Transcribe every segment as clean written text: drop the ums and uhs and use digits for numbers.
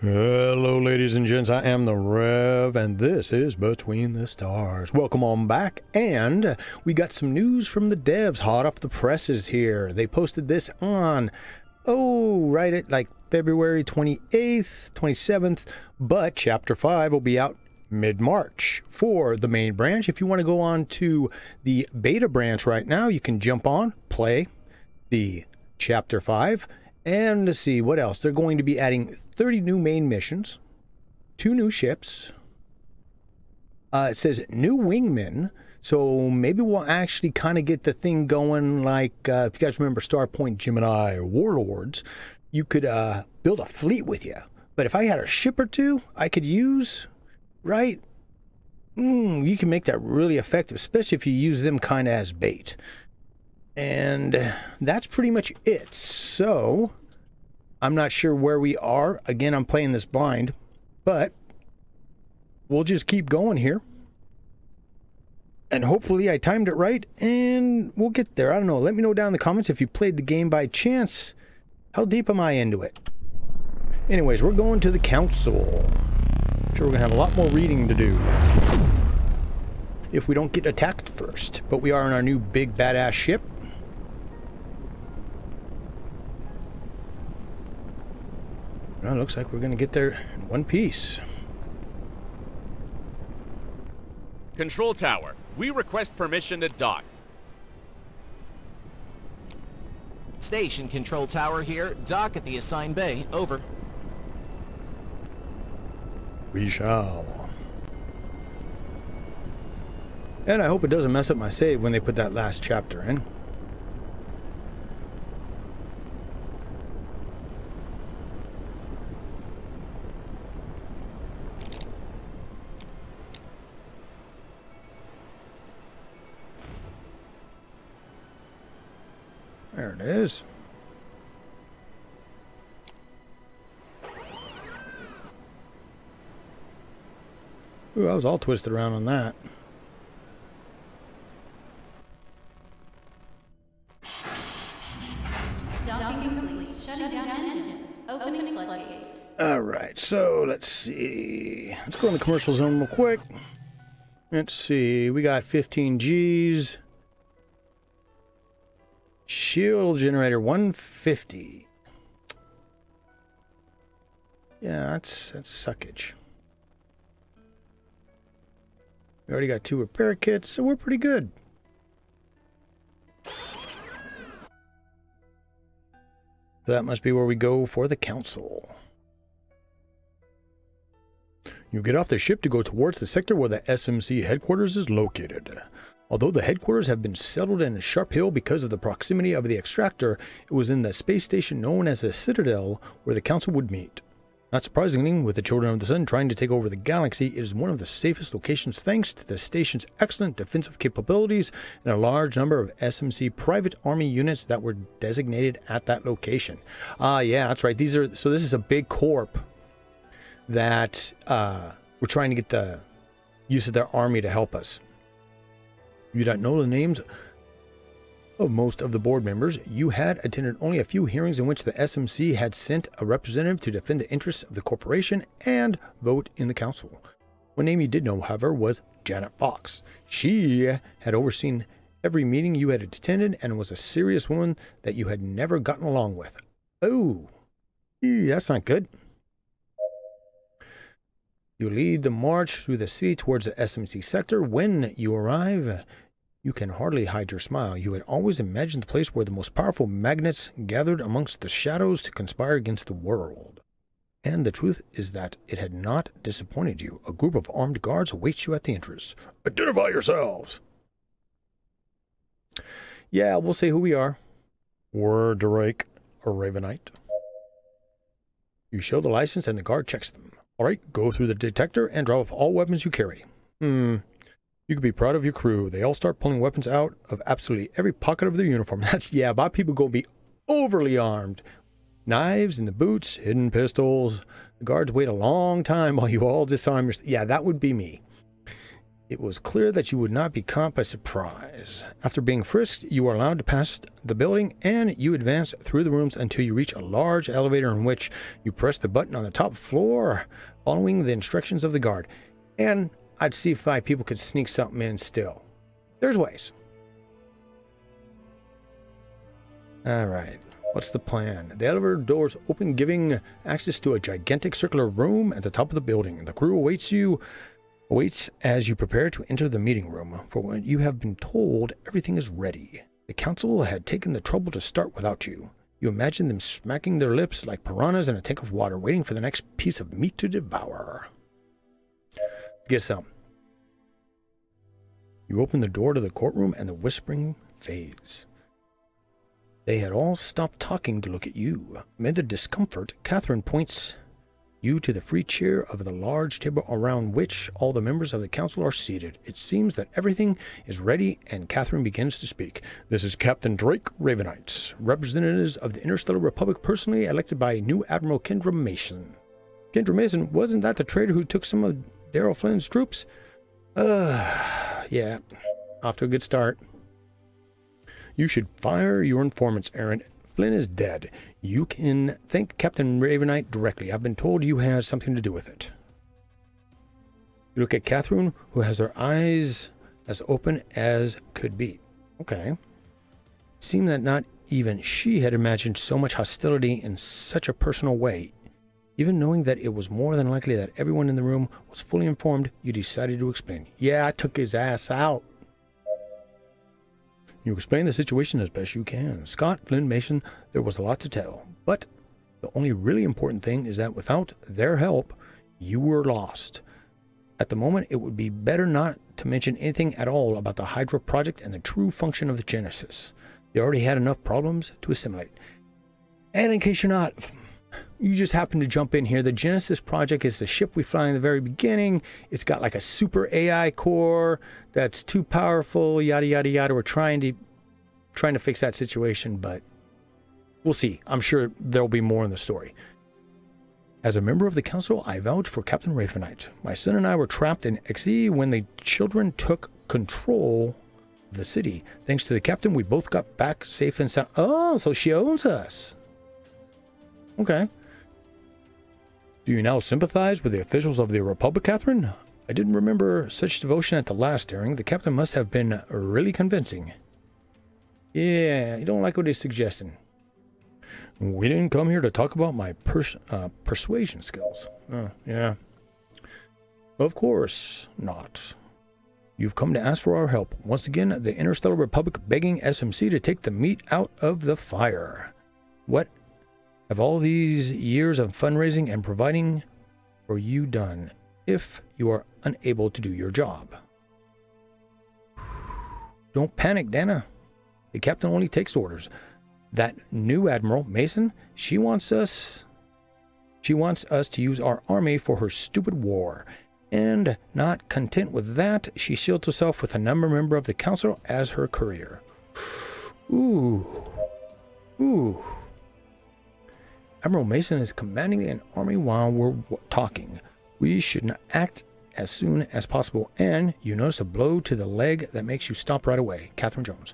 Hello ladies and gents, I am the Rev and this is Between the Stars. Welcome on back, and we got some news from the devs hot off the presses here. They posted this on, right at like February 28th, 27th, but Chapter 5 will be out mid-March for the main branch. If you want to go on to the beta branch right now, you can jump on, play the Chapter 5, and let's see what else. They're going to be adding 30 new main missions, 2 new ships. It says new wingmen, so maybe we'll actually kind of get the thing going like, if you guys remember Starpoint Gemini or Warlords, you could build a fleet with you. But if I had a ship or two I could use, right? You can make that really effective, especially if you use them kind of as bait. And that's pretty much it. So I'm not sure where we are. Again, I'm playing this blind, but we'll just keep going here. And hopefully I timed it right and we'll get there. I don't know. Let me know down in the comments if you played the game by chance. How deep am I into it? Anyways, we're going to the council. I'm sure we're going to have a lot more reading to do if we don't get attacked first. But we are on our new big badass ship. Well, it looks like we're going to get there in one piece. Control tower, we request permission to dock. Station control tower here. Dock at the assigned bay. Over. We shall. And I hope it doesn't mess up my save when they put that last chapter in. There it is. Ooh, I was all twisted around on that. Docking complete. Shutting down engines. Opening floodgates. Alright, so let's see. Let's go in the commercial zone real quick. Let's see. We got 15 Gs. Shield generator 150. Yeah, that's suckage. We already got 2 repair kits, so we're pretty good. So that must be where we go for the council. You get off the ship to go towards the sector where the SMC headquarters is located. Although the headquarters have been settled in a sharp hill because of the proximity of the extractor, it was in the space station known as the Citadel where the council would meet. Not surprisingly, with the Children of the Sun trying to take over the galaxy, it is one of the safest locations thanks to the station's excellent defensive capabilities and a large number of SMC private army units that were designated at that location. Yeah, that's right. This is a big corp that we're trying to get the use of their army to help us. You don't know the names of most of the board members. You had attended only a few hearings in which the SMC had sent a representative to defend the interests of the corporation and vote in the council. One name you did know, however, was Janet Fox. She had overseen every meeting you had attended and was a serious woman that you had never gotten along with. Oh, that's not good. You lead the march through the city towards the SMC sector. When you arrive, you can hardly hide your smile. You had always imagined the place where the most powerful magnets gathered amongst the shadows to conspire against the world. And the truth is that it had not disappointed you. A group of armed guards awaits you at the entrance. Identify yourselves! Yeah, we'll say who we are. We're Drake, a Ravenite. You show the license and the guard checks them. Alright, go through the detector and drop off all weapons you carry. You could be proud of your crew. They all start pulling weapons out of absolutely every pocket of their uniform. Yeah, my people gonna be overly armed. Knives in the boots, hidden pistols. The guards wait a long time while you all disarm your... Yeah, that would be me. It was clear that you would not be caught by surprise. After being frisked, you are allowed to pass the building, and you advance through the rooms until you reach a large elevator in which you press the button on the top floor, following the instructions of the guard. And I'd see if people could sneak something in still. There's ways. Alright, what's the plan? The elevator doors open, giving access to a gigantic circular room at the top of the building. The crew awaits as you prepare to enter the meeting room. For what you have been told, everything is ready. The council had taken the trouble to start without you. You imagine them smacking their lips like piranhas in a tank of water, waiting for the next piece of meat to devour. Get some. You open the door to the courtroom and the whispering fades. They had all stopped talking to look at you. Amid the discomfort, Catherine points you to the free chair of the large table around which all the members of the council are seated. It seems that everything is ready, and Catherine begins to speak. This is Captain Drake Ravenites, representatives of the Interstellar Republic, personally elected by new Admiral Kendra Mason. Kendra Mason, wasn't that the traitor who took some of Daryl Flynn's troops? Yeah, off to a good start. You should fire your informants, Aaron. Flynn is dead. You can thank Captain Ravenite directly. I've been told you had something to do with it. You look at Catherine, who has her eyes as open as could be. Okay. It seemed that not even she had imagined so much hostility in such a personal way. Even knowing that it was more than likely that everyone in the room was fully informed, you decided to explain. Yeah, I took his ass out. You explain the situation as best you can. Scott, Flynn, Mason, there was a lot to tell. But the only really important thing is that without their help, you were lost. At the moment, it would be better not to mention anything at all about the Hydra project and the true function of the Genesis. They already had enough problems to assimilate. And in case you're not, you just happen to jump in here. The Genesis project is the ship we fly in the very beginning. It's got like a super AI core that's too powerful, yada, yada, yada. We're trying to fix that situation, but we'll see. I'm sure there'll be more in the story. As a member of the council, I vouch for Captain Ravenite. My son and I were trapped in XE when the children took control of the city. Thanks to the captain, we both got back safe and sound. Oh, so she owns us. Okay. Do you now sympathize with the officials of the Republic, Catherine? I didn't remember such devotion at the last hearing. The captain must have been really convincing. Yeah, you don't like what he's suggesting. We didn't come here to talk about my persuasion skills. Yeah. Of course not. You've come to ask for our help. Once again, the Interstellar Republic begging SMC to take the meat out of the fire. What have all these years of fundraising and providing for you done if you are unable to do your job? Don't panic, Dana. The captain only takes orders. That new Admiral, Mason, she wants us to use our army for her stupid war. And not content with that, she shields herself with another member of the council as her courier. Ooh. Admiral Mason is commanding an army while we're talking. We should not act as soon as possible. And you notice a blow to the leg that makes you stop right away. Catherine Jones.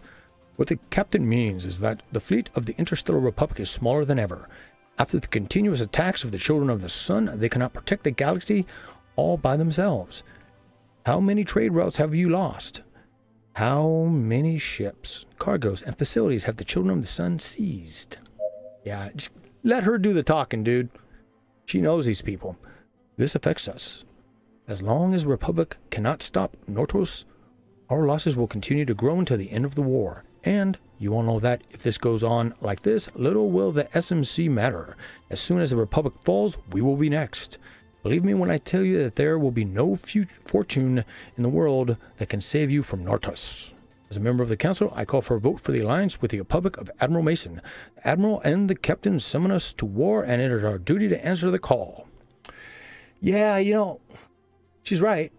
What the captain means is that the fleet of the Interstellar Republic is smaller than ever. After the continuous attacks of the children of the sun, they cannot protect the galaxy all by themselves. How many trade routes have you lost? How many ships, cargoes, and facilities have the children of the sun seized? Yeah, just let her do the talking, dude. She knows these people. This affects us. As long as the Republic cannot stop Nortos, our losses will continue to grow until the end of the war. And you all know that if this goes on like this, little will the SMC matter. As soon as the Republic falls, we will be next. Believe me when I tell you that there will be no fortune in the world that can save you from Nortos. As a member of the council, I call for a vote for the alliance with the Republic of Admiral Mason. The Admiral and the Captain summon us to war, and it is our duty to answer the call. Yeah, you know, she's right.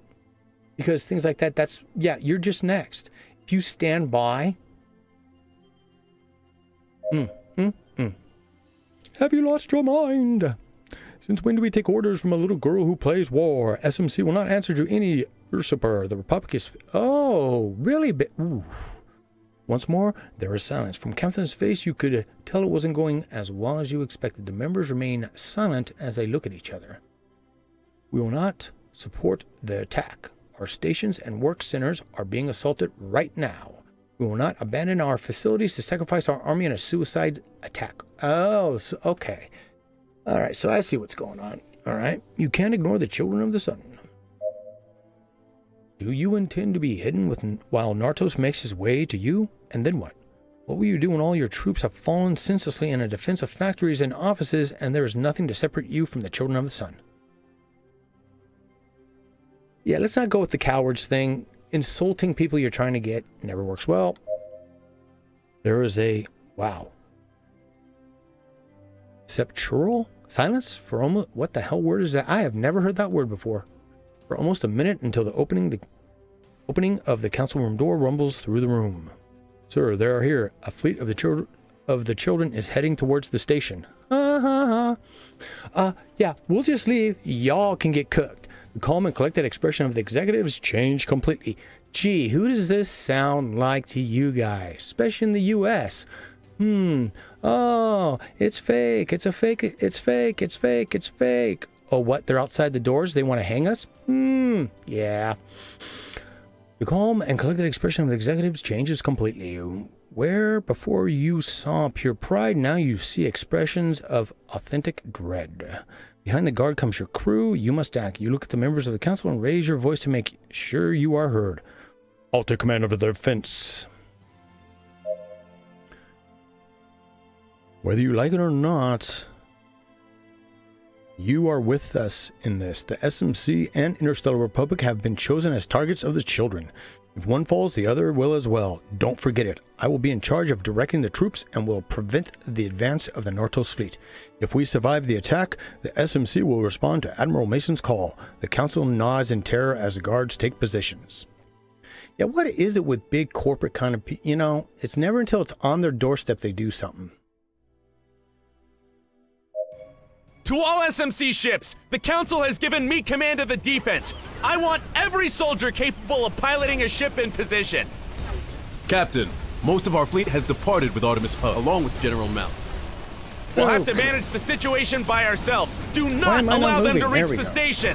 Because things like that, you're just next. If you stand by... Have you lost your mind? Since when do we take orders from a little girl who plays war? SMC will not answer to any usurper. The Republic is... Oh, really? Ooh. Once more, there is silence. From Captain's face, you could tell it wasn't going as well as you expected. The members remain silent as they look at each other. We will not support the attack. Our stations and work centers are being assaulted right now. We will not abandon our facilities to sacrifice our army in a suicide attack. Oh, so, okay. All right, so I see what's going on. All right, you can't ignore the children of the sun. Do you intend to be hidden while Nartos makes his way to you? And then what? What will you do when all your troops have fallen senselessly in a defense of factories and offices and there is nothing to separate you from the children of the sun? Yeah, let's not go with the cowards thing. Insulting people you're trying to get never works well. There is a... Wow. Septural? Silence? For almost... What the hell word is that? I have never heard that word before. For almost a minute until the opening of the council room door rumbles through the room. Sir, there are here. A fleet of the children is heading towards the station. Yeah, we'll just leave. Y'all can get cooked. The calm and collected expression of the executives changed completely. Gee, who does this sound like to you guys? Especially in the U.S. Oh, it's fake. It's a fake. It's fake. It's fake. It's fake. Oh, what? They're outside the doors? They want to hang us? Yeah. The calm and collected expression of the executives changes completely. Where before you saw pure pride, now you see expressions of authentic dread. Behind the guard comes your crew. You must act. You look at the members of the council and raise your voice to make sure you are heard. I'll take command over the defense. Whether you like it or not, you are with us in this. The SMC and Interstellar Republic have been chosen as targets of the children. If one falls, the other will as well. Don't forget it. I will be in charge of directing the troops and will prevent the advance of the Nartos fleet. If we survive the attack, the SMC will respond to Admiral Mason's call. The council nods in terror as the guards take positions. Yeah, what is it with big corporate kind of people? You know, it's never until it's on their doorstep they do something. To all SMC ships, the Council has given me command of the defense. I want every soldier capable of piloting a ship in position. Captain, most of our fleet has departed with Artemis Hub, along with General Mount. We'll have to manage the situation by ourselves. Do not allow them to reach the station.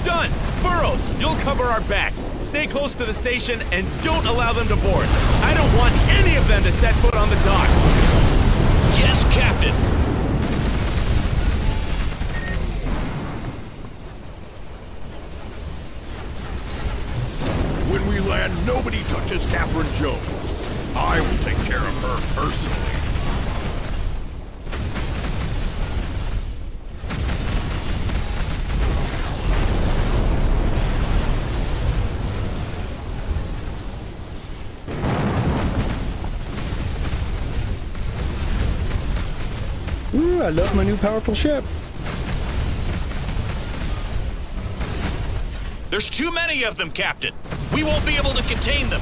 Done. Burrows, you'll cover our backs. Stay close to the station and don't allow them to board. I don't want any of them to set foot on the dock. Yes, Captain. When we land, nobody touches Catherine Jones. I will take care of her personally. Ooh, I love my new powerful ship. There's too many of them, Captain. We won't be able to contain them.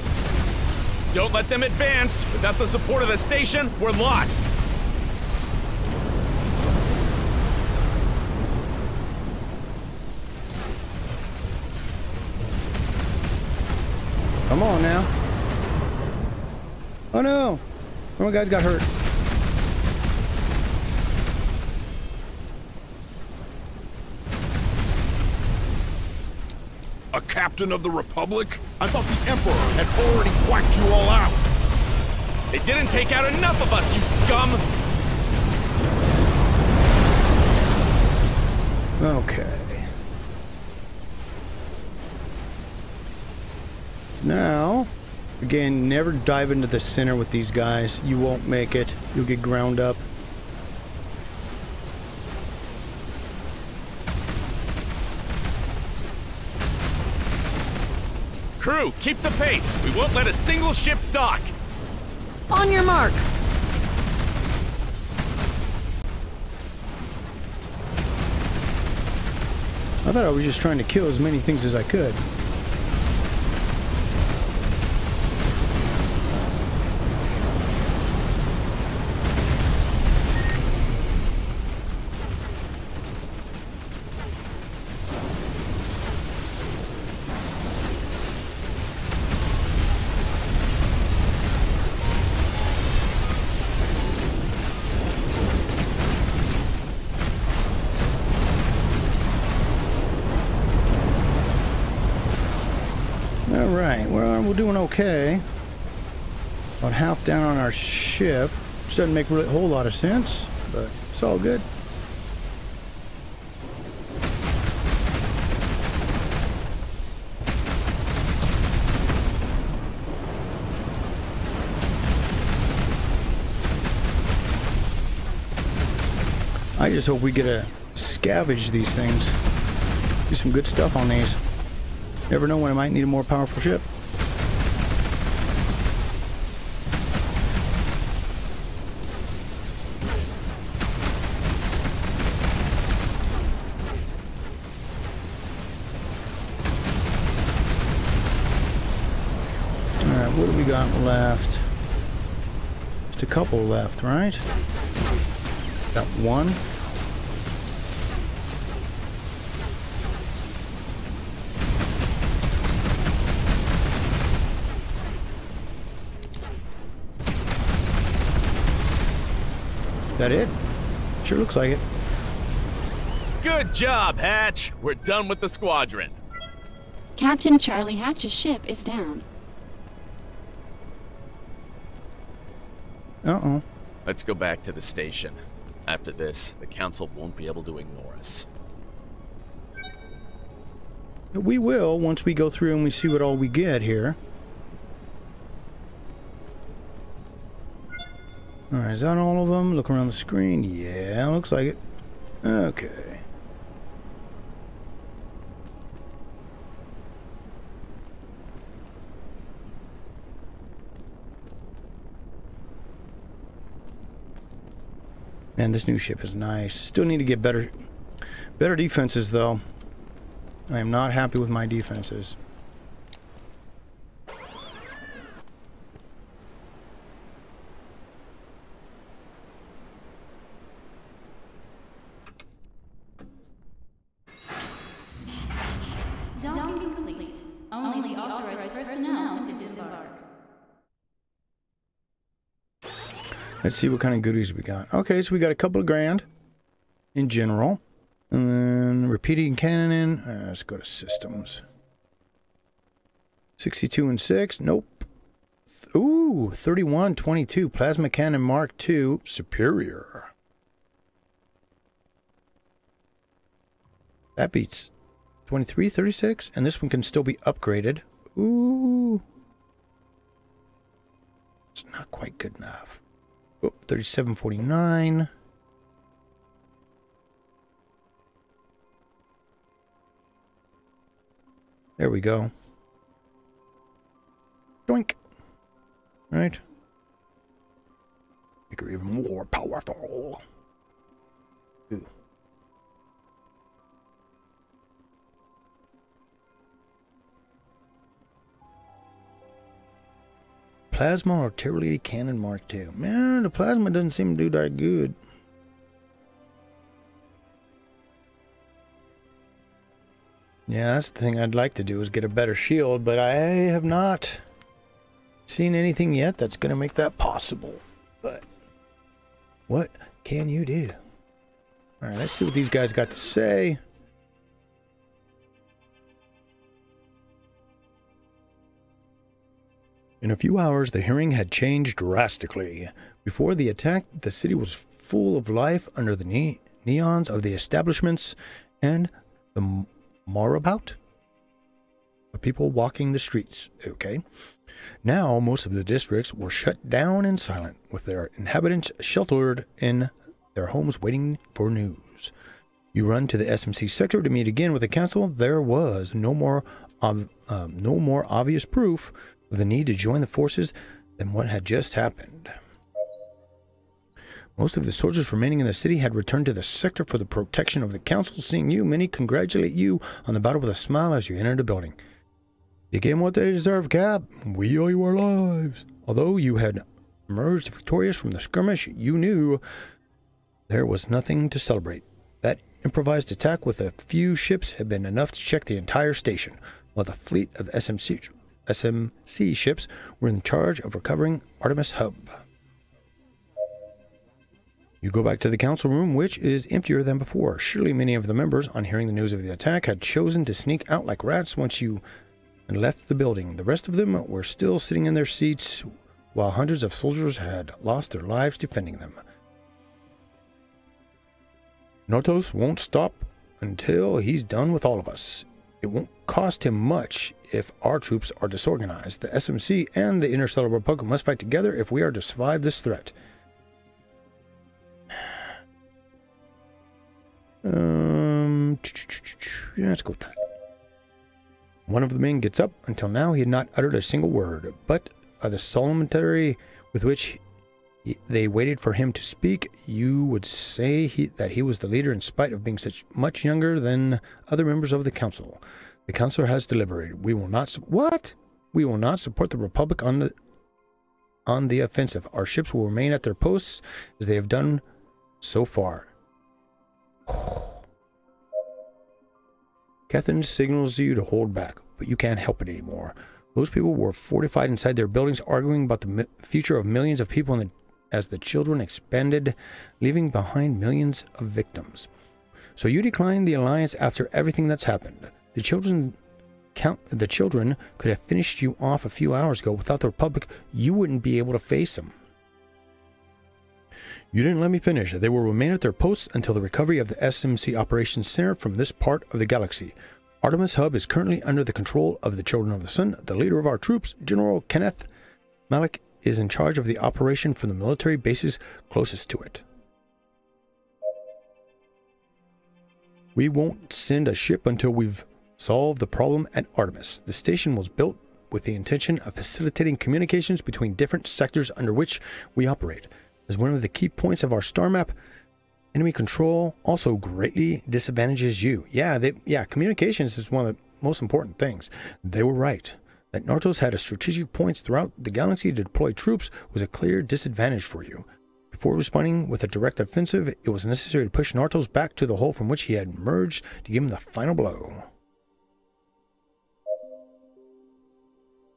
Don't let them advance. Without the support of the station, we're lost. Come on now. Oh no. One of my guys got hurt. A captain of the Republic? I thought the Emperor had already whacked you all out. They didn't take out enough of us, you scum! Okay. Now, again, never dive into the center with these guys. You won't make it. You'll get ground up. Crew, keep the pace. We won't let a single ship dock. On your mark. I thought I was just trying to kill as many things as I could. Alright, well, we're doing okay. About half down on our ship. Which doesn't make really a whole lot of sense, but it's all good. I just hope we get to scavenge these things. Do some good stuff on these. Never know when I might need a more powerful ship. Alright, what do we got left? Just a couple left, right? Got one. That it? Sure looks like it. Good job, Hatch. We're done with the squadron. Captain Charlie Hatch's ship is down. Uh-oh. Let's go back to the station. After this, the Council won't be able to ignore us. We will once we go through and we see what all we get here. Alright, is that all of them? Look around the screen. Yeah, looks like it. Okay. Man, this new ship is nice. Still need to get better defenses, though. I am not happy with my defenses. Docking complete. Only the authorized personnel can disembark. Let's see what kind of goodies we got. Okay, so we got a couple of grand in general. And then repeating cannon. Let's go to systems. 62 and 6. Nope. Ooh, 3122. Plasma cannon Mark II. Superior. That beats 2336. And this one can still be upgraded. Ooh. It's not quite good enough. Oh, 3749. There we go. Doink. Right. Make her even more powerful. Ooh. Plasma artillery cannon Mark II. Man, the plasma doesn't seem to do that good. Yeah, that's the thing I'd like to do is get a better shield, but I have not seen anything yet that's going to make that possible. But what can you do? All right, let's see what these guys got to say. In a few hours, the hearing had changed drastically. Before the attack, the city was full of life under the neons of the establishments and the marabout of people walking the streets. Okay. Now, most of the districts were shut down and silent, with their inhabitants sheltered in their homes waiting for news. You run to the SMC sector to meet again with the council. There was no more obvious proof of the need to join the forces than what had just happened. Most of the soldiers remaining in the city had returned to the sector for the protection of the council. Seeing you, many congratulate you on the battle with a smile as you enter the building. You gave them what they deserve, Cap. We owe you our lives. Although you had emerged victorious from the skirmish, you knew there was nothing to celebrate. That improvised attack with a few ships had been enough to check the entire station, while the fleet of SMC ships were in charge of recovering Artemis Hub. You go back to the council room, which is emptier than before. Surely many of the members, on hearing the news of the attack, had chosen to sneak out like rats once and left the building. The rest of them were still sitting in their seats while hundreds of soldiers had lost their lives defending them. Nartos won't stop until he's done with all of us. It won't cost him much if our troops are disorganized. The SMC and the Interstellar Republic must fight together if we are to survive this threat. Yeah, let's go with that. One of the men gets up. Until now, he had not uttered a single word, but the solemnity with which they waited for him to speak, you would say that he was the leader in spite of being much younger than other members of the council. The council has deliberated. We will not We will not support the Republic on the offensive. Our ships will remain at their posts as they have done so far. Catherine signals you to hold back, but you can't help it anymore. Those people were fortified inside their buildings, arguing about the future of millions of people as the children expanded, leaving behind millions of victims. So you declined the alliance after everything that's happened. The children could have finished you off a few hours ago. Without the Republic, you wouldn't be able to face them. You didn't let me finish. They will remain at their posts until the recovery of the SMC Operations Center from this part of the galaxy. Artemis Hub is currently under the control of the Children of the Sun. The leader of our troops, General Kenneth Malik, is in charge of the operation from the military bases closest to it. We won't send a ship until we've solved the problem at Artemis. The station was built with the intention of facilitating communications between different sectors under which we operate. As one of the key points of our star map, enemy control also greatly disadvantages you. Yeah, communications is one of the most important things. They were right. That Nartos had a strategic points throughout the galaxy to deploy troops was a clear disadvantage for you. Before responding with a direct offensive, it was necessary to push Nartos back to the hole from which he had emerged to give him the final blow.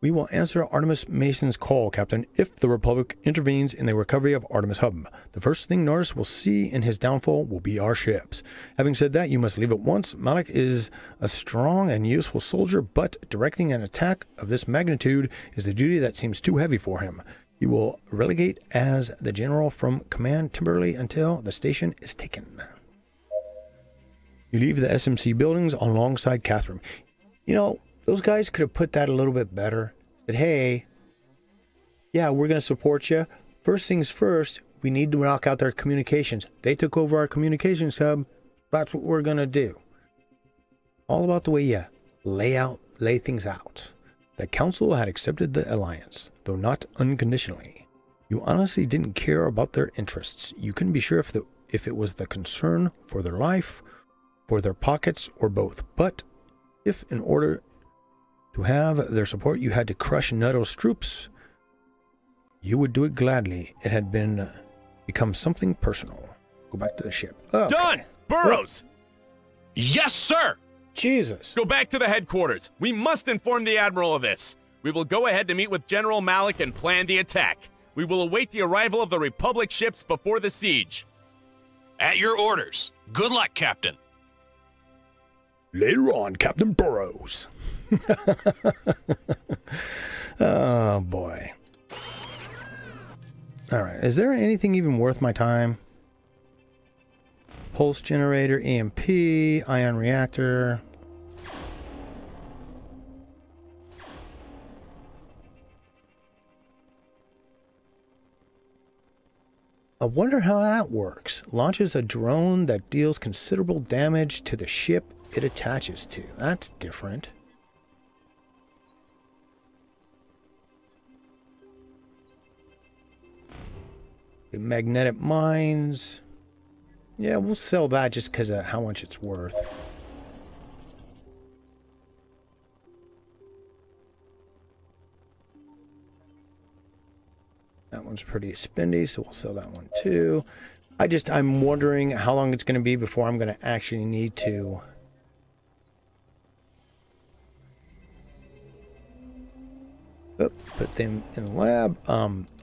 We will answer Artemis Mason's call, Captain, if the Republic intervenes in the recovery of Artemis Hub. The first thing Nartos will see in his downfall will be our ships. Having said that, you must leave at once. Malik is a strong and useful soldier, but directing an attack of this magnitude is a duty that seems too heavy for him. He will relegate as the general from command temporarily until the station is taken. You leave the SMC buildings alongside Catherine. You know, those guys could have put that a little bit better. Said, hey, yeah, we're going to support you. First things first, we need to knock out their communications. They took over our communications hub. That's what we're going to do. All about the way you lay things out. The council had accepted the alliance, though not unconditionally. You honestly didn't care about their interests. You couldn't be sure if it was the concern for their life, for their pockets, or both. But if in order to have their support you had to crush Nartos' troops, you would do it gladly. It had become something personal. Go back to the ship. Okay. Done! Burroughs! Yes, sir! Jesus. Go back to the headquarters. We must inform the Admiral of this. We will go ahead to meet with General Malik and plan the attack. We will await the arrival of the Republic ships before the siege. At your orders. Good luck, Captain. Later on, Captain Burroughs. Oh, boy. Alright, is there anything even worth my time? Pulse generator, EMP, ion reactor. I wonder how that works. Launches a drone that deals considerable damage to the ship it attaches to. That's different. The magnetic mines. Yeah, we'll sell that just because of how much it's worth. That one's pretty spendy, so we'll sell that one too. I'm wondering how long it's going to be before I'm going to actually need to put them in the lab,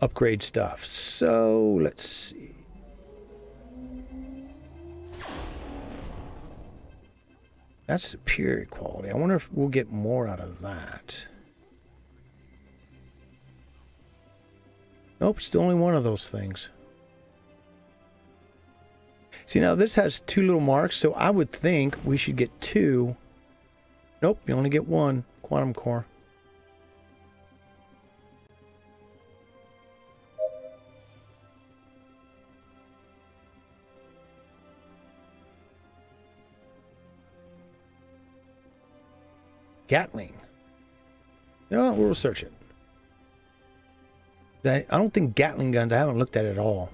upgrade stuff. So let's see. That's superior quality. I wonder if we'll get more out of that. Nope, still only one of those things. See, now this has 2 little marks, so I would think we should get 2. Nope, you only get 1 quantum core. Gatling. You know what? We'll research it. I don't think Gatling guns, I haven't looked at it at all.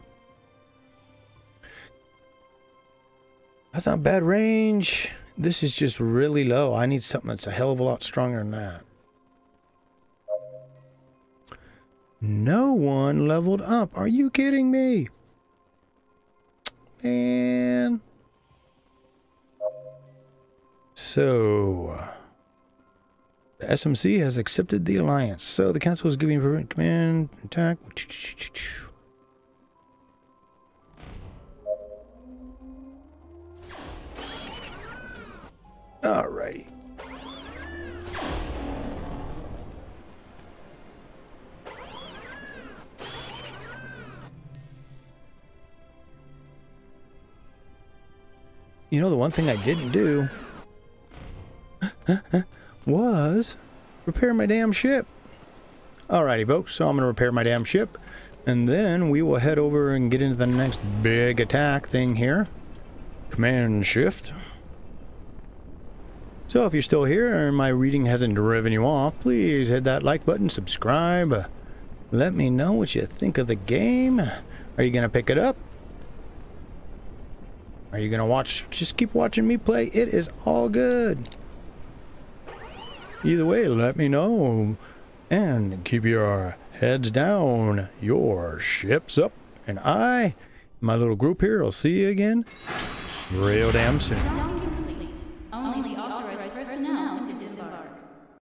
That's not bad range. This is just really low. I need something that's a hell of a lot stronger than that. No one leveled up. Are you kidding me? Man. So... the SMC has accepted the alliance. So the council is giving prevent command attack. Alrighty. You know, the one thing I didn't do was repair my damn ship. Alrighty, folks, so I'm going to repair my damn ship, and then we will head over and get into the next big attack thing here. Command Shift. So if you're still here and my reading hasn't driven you off, please hit that like button, subscribe. Let me know what you think of the game. Are you going to pick it up? Are you going to watch? Just keep watching me play. It is all good. Either way, let me know. And keep your heads down, your ship's up. And I, my little group here, will see you again real damn soon. Only the authorized personnel